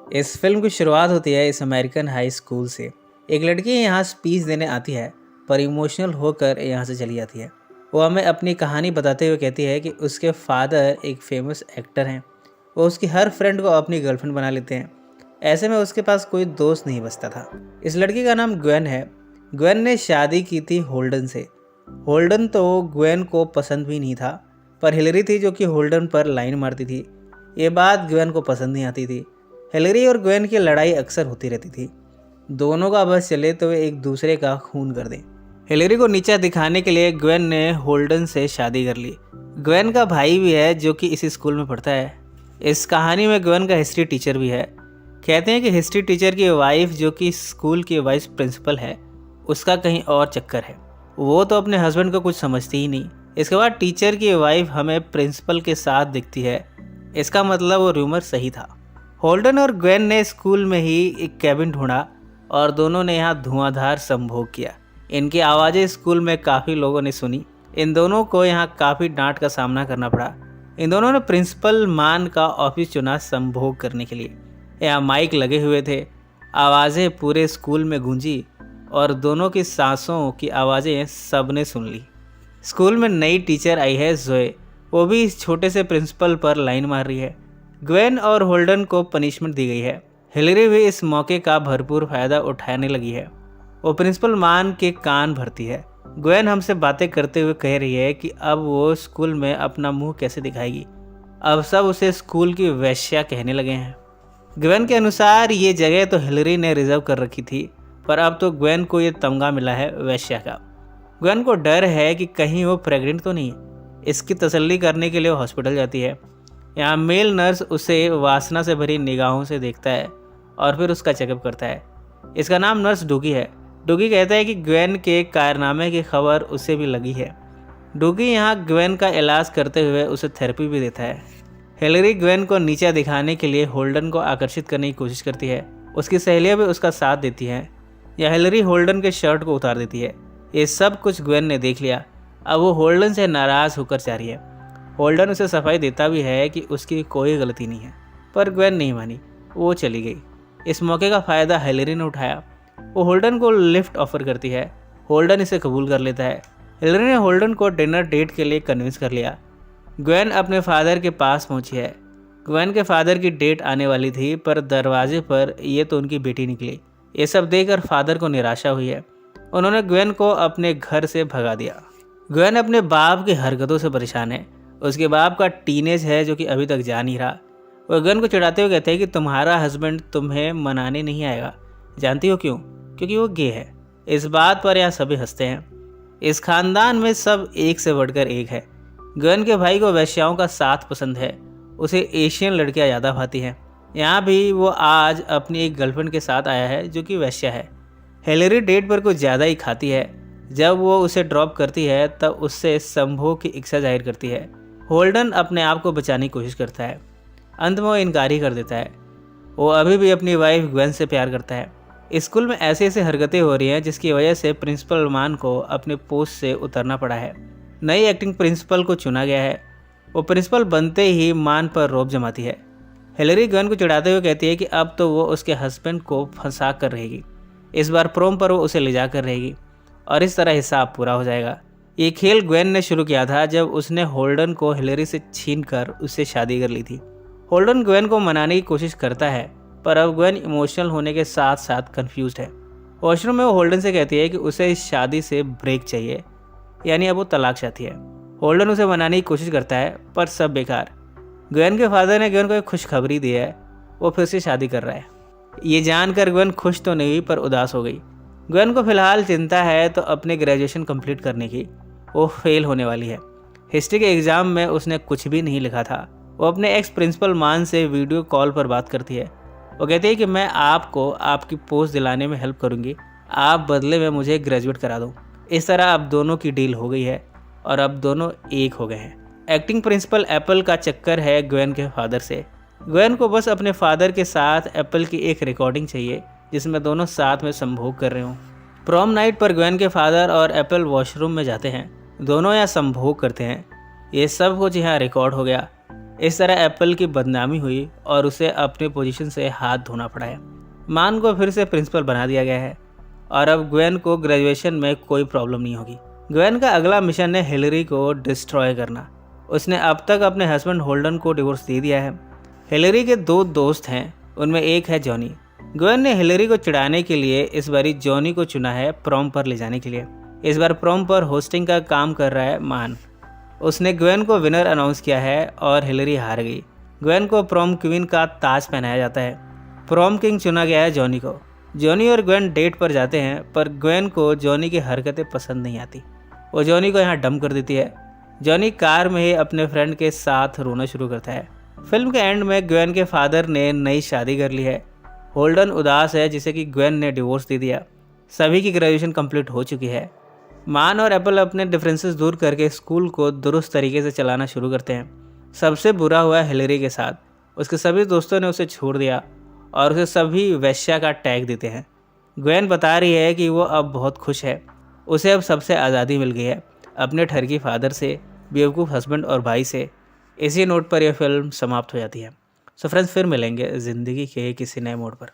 इस फिल्म की शुरुआत होती है इस अमेरिकन हाई स्कूल से। एक लड़की यहाँ स्पीच देने आती है पर इमोशनल होकर यहाँ से चली जाती है। वो हमें अपनी कहानी बताते हुए कहती है कि उसके फादर एक फेमस एक्टर हैं। वो उसकी हर फ्रेंड को अपनी गर्लफ्रेंड बना लेते हैं। ऐसे में उसके पास कोई दोस्त नहीं बचता था। इस लड़की का नाम ग्वेन है। ग्वेन ने शादी की थी होल्डन से। होल्डन तो ग्वेन को पसंद भी नहीं था, पर हिलरी थी जो कि होल्डन पर लाइन मारती थी। ये बात ग्वेन को पसंद नहीं आती थी। हिलरी और ग्वेन की लड़ाई अक्सर होती रहती थी। दोनों का बस चले तो वे एक दूसरे का खून कर दें। हिलरी को नीचा दिखाने के लिए ग्वेन ने होल्डन से शादी कर ली। ग्वेन का भाई भी है जो कि इसी स्कूल में पढ़ता है। इस कहानी में ग्वेन का हिस्ट्री टीचर भी है। कहते हैं कि हिस्ट्री टीचर की वाइफ जो कि स्कूल की वाइस प्रिंसिपल है, उसका कहीं और चक्कर है। वो तो अपने हस्बैंड को कुछ समझती ही नहीं। इसके बाद टीचर की वाइफ हमें प्रिंसिपल के साथ दिखती है। इसका मतलब वो रूमर सही था। होल्डन और ग्वेन ने स्कूल में ही एक कैबिन ढूंढा और दोनों ने यहाँ धुआंधार संभोग किया। इनकी आवाज़ें स्कूल में काफ़ी लोगों ने सुनी। इन दोनों को यहाँ काफ़ी डांट का सामना करना पड़ा। इन दोनों ने प्रिंसिपल मान का ऑफिस चुना संभोग करने के लिए। यहाँ माइक लगे हुए थे। आवाज़ें पूरे स्कूल में गूंजी और दोनों की सांसों की आवाज़ें सबने सुन ली। स्कूल में नई टीचर आई है जोए। वो भी इस छोटे से प्रिंसिपल पर लाइन मार रही है। ग्वेन और होल्डन को पनिशमेंट दी गई है। हिलरी भी इस मौके का भरपूर फायदा उठाने लगी है। वो प्रिंसिपल मान के कान भरती है। ग्वेन हमसे बातें करते हुए कह रही है कि अब वो स्कूल में अपना मुंह कैसे दिखाएगी। अब सब उसे स्कूल की वेश्या कहने लगे हैं। ग्वेन के अनुसार ये जगह तो हिलरी ने रिजर्व कर रखी थी, पर अब तो ग्वेन को ये तमगा मिला है वेश्या का। ग्वेन को डर है कि कहीं वो प्रेग्नेंट तो नहीं। इसकी तसल्ली करने के लिए वो हॉस्पिटल जाती है। यहाँ मेल नर्स उसे वासना से भरी निगाहों से देखता है और फिर उसका चेकअप करता है। इसका नाम नर्स डूगी है। डूगी कहता है कि ग्वेन के कारनामे की खबर उसे भी लगी है। डूगी यहाँ ग्वेन का इलाज करते हुए उसे थेरेपी भी देता है। हिलरी ग्वेन को नीचा दिखाने के लिए होल्डन को आकर्षित करने की कोशिश करती है। उसकी सहेलियाँ भी उसका साथ देती हैं। या हिलरी होल्डन के शर्ट को उतार देती है। ये सब कुछ ग्वेन ने देख लिया। अब वो होल्डन से नाराज़ होकर जा रही है। होल्डन उसे सफाई देता भी है कि उसकी कोई गलती नहीं है, पर ग्वेन नहीं मानी। वो चली गई। इस मौके का फ़ायदा हिलरी ने उठाया। वो होल्डन को लिफ्ट ऑफर करती है। होल्डन इसे कबूल कर लेता है। हिलरी ने होल्डन को डिनर डेट के लिए कन्विंस कर लिया। ग्वेन अपने फादर के पास पहुंची है। ग्वेन के फादर की डेट आने वाली थी, पर दरवाजे पर ये तो उनकी बेटी निकली। ये सब देखकर फादर को निराशा हुई है। उन्होंने ग्वेन को अपने घर से भगा दिया। ग्वेन अपने बाप की हरकतों से परेशान है। उसके बाप का टीनेज है जो कि अभी तक जा नहीं रहा। वो ग्वेन को चिढ़ाते हुए कहते हैं कि तुम्हारा हस्बैंड तुम्हें मनाने नहीं आएगा। जानती हो क्यों? क्योंकि वो गे है। इस बात पर यहाँ सभी हंसते हैं। इस खानदान में सब एक से बढ़कर एक है। ग्वेन के भाई को वेश्याओं का साथ पसंद है। उसे एशियन लड़कियां ज़्यादा भाती हैं। यहाँ भी वो आज अपनी एक गर्लफ्रेंड के साथ आया है जो कि वेश्या है। हिलरी डेट पर कुछ ज़्यादा ही खाती है। जब वो उसे ड्रॉप करती है तब उससे संभोग की इच्छा जाहिर करती है। होल्डन अपने आप को बचाने की कोशिश करता है। अंत में वो इनकार ही कर देता है। वो अभी भी अपनी वाइफ ग्वेन से प्यार करता है। स्कूल में ऐसी ऐसी हरकतें हो रही हैं जिसकी वजह से प्रिंसिपल मान को अपने पोस्ट से उतरना पड़ा है। नई एक्टिंग प्रिंसिपल को चुना गया है। वो प्रिंसिपल बनते ही मान पर रौब जमाती है। हिलरी ग्वेन को चिढ़ाते हुए कहती है कि अब तो वो उसके हस्बैंड को फंसा कर रहेगी। इस बार प्रोम पर वो उसे ले जाकर रहेगी और इस तरह हिसाब पूरा हो जाएगा। ये खेल ग्वेन ने शुरू किया था जब उसने होल्डन को हिलरी से छीनकर उससे शादी कर ली थी। होल्डन ग्वेन को मनाने की कोशिश करता है, पर अब ग्वेन इमोशनल होने के साथ साथ कंफ्यूज्ड है। वॉशरूम में वो होल्डन से कहती है कि उसे इस शादी से ब्रेक चाहिए, यानी अब वो तलाक चाहती है। होल्डन उसे मनाने की कोशिश करता है, पर सब बेकार। ग्वेन के फादर ने ग्वेन को एक खुशखबरी दी है। वो फिर से शादी कर रहा है। ये जानकर ग्वेन खुश तो नहीं हुई, पर उदास हो गई। ग्वेन को फिलहाल चिंता है तो अपने ग्रेजुएशन कंप्लीट करने की। वो फेल होने वाली है। हिस्ट्री के एग्ज़ाम में उसने कुछ भी नहीं लिखा था। वो अपने एक्स प्रिंसिपल मान से वीडियो कॉल पर बात करती है। वो कहती है कि मैं आपको आपकी पोस्ट दिलाने में हेल्प करूँगी, आप बदले में मुझे ग्रेजुएट करा दो। इस तरह अब दोनों की डील हो गई है और अब दोनों एक हो गए हैं। एक्टिंग प्रिंसिपल एप्पल का चक्कर है ग्वेन के फादर से। ग्वेन को बस अपने फादर के साथ एप्पल की एक रिकॉर्डिंग चाहिए जिसमें दोनों साथ में संभोग कर रहे हों। प्रॉम नाइट पर ग्वेन के फादर और एप्पल वॉशरूम में जाते हैं। दोनों यहाँ संभोग करते हैं। ये सब कुछ यहाँ रिकॉर्ड हो गया। इस तरह एप्पल की बदनामी हुई और उसे अपनी पोजीशन से हाथ धोना पड़ा है। मान को फिर से प्रिंसिपल बना दिया गया है और अब ग्वेन को ग्रेजुएशन में कोई प्रॉब्लम नहीं होगी। ग्वेन का अगला मिशन है हिलरी को डिस्ट्रॉय करना। उसने अब तक अपने हस्बैंड होल्डन को डिवोर्स दे दिया है। हिलरी के 2 दोस्त हैं, उनमें एक है जॉनी। ग्वेन ने हिलरी को चिढ़ाने के लिए इस बारी जॉनी को चुना है प्रॉम पर ले जाने के लिए। इस बार प्रॉम पर होस्टिंग का काम कर रहा है मान। उसने ग्वेन को विनर अनाउंस किया है और हिलरी हार गई। ग्वेन को प्रॉम क्वीन का ताज पहनाया जाता है। प्रॉम किंग चुना गया है जॉनी को। जॉनी और ग्वेन डेट पर जाते हैं, पर ग्वेन को जॉनी की हरकतें पसंद नहीं आती। वो जॉनी को यहाँ डंप कर देती है। जॉनी कार में ही अपने फ्रेंड के साथ रोना शुरू करता है। फिल्म के एंड में ग्वेन के फादर ने नई शादी कर ली है। होल्डन उदास है जिसे कि ग्वेन ने डिवोर्स दे दिया। सभी की ग्रेजुएशन कंप्लीट हो चुकी है। मान और एप्पल अपने डिफरेंसेस दूर करके स्कूल को दुरुस्त तरीके से चलाना शुरू करते हैं। सबसे बुरा हुआ हिलरी के साथ। उसके सभी दोस्तों ने उसे छोड़ दिया और उसे सभी वैश्या का टैग देते हैं। ग्वेन बता रही है कि वो अब बहुत खुश है। उसे अब सबसे आज़ादी मिल गई है, अपने ठरकी फादर से, बेवकूफ़ हस्बैंड और भाई से। इसी नोट पर यह फिल्म समाप्त हो जाती है। सो फ्रेंड्स, फिर मिलेंगे ज़िंदगी के किसी नए मोड़ पर।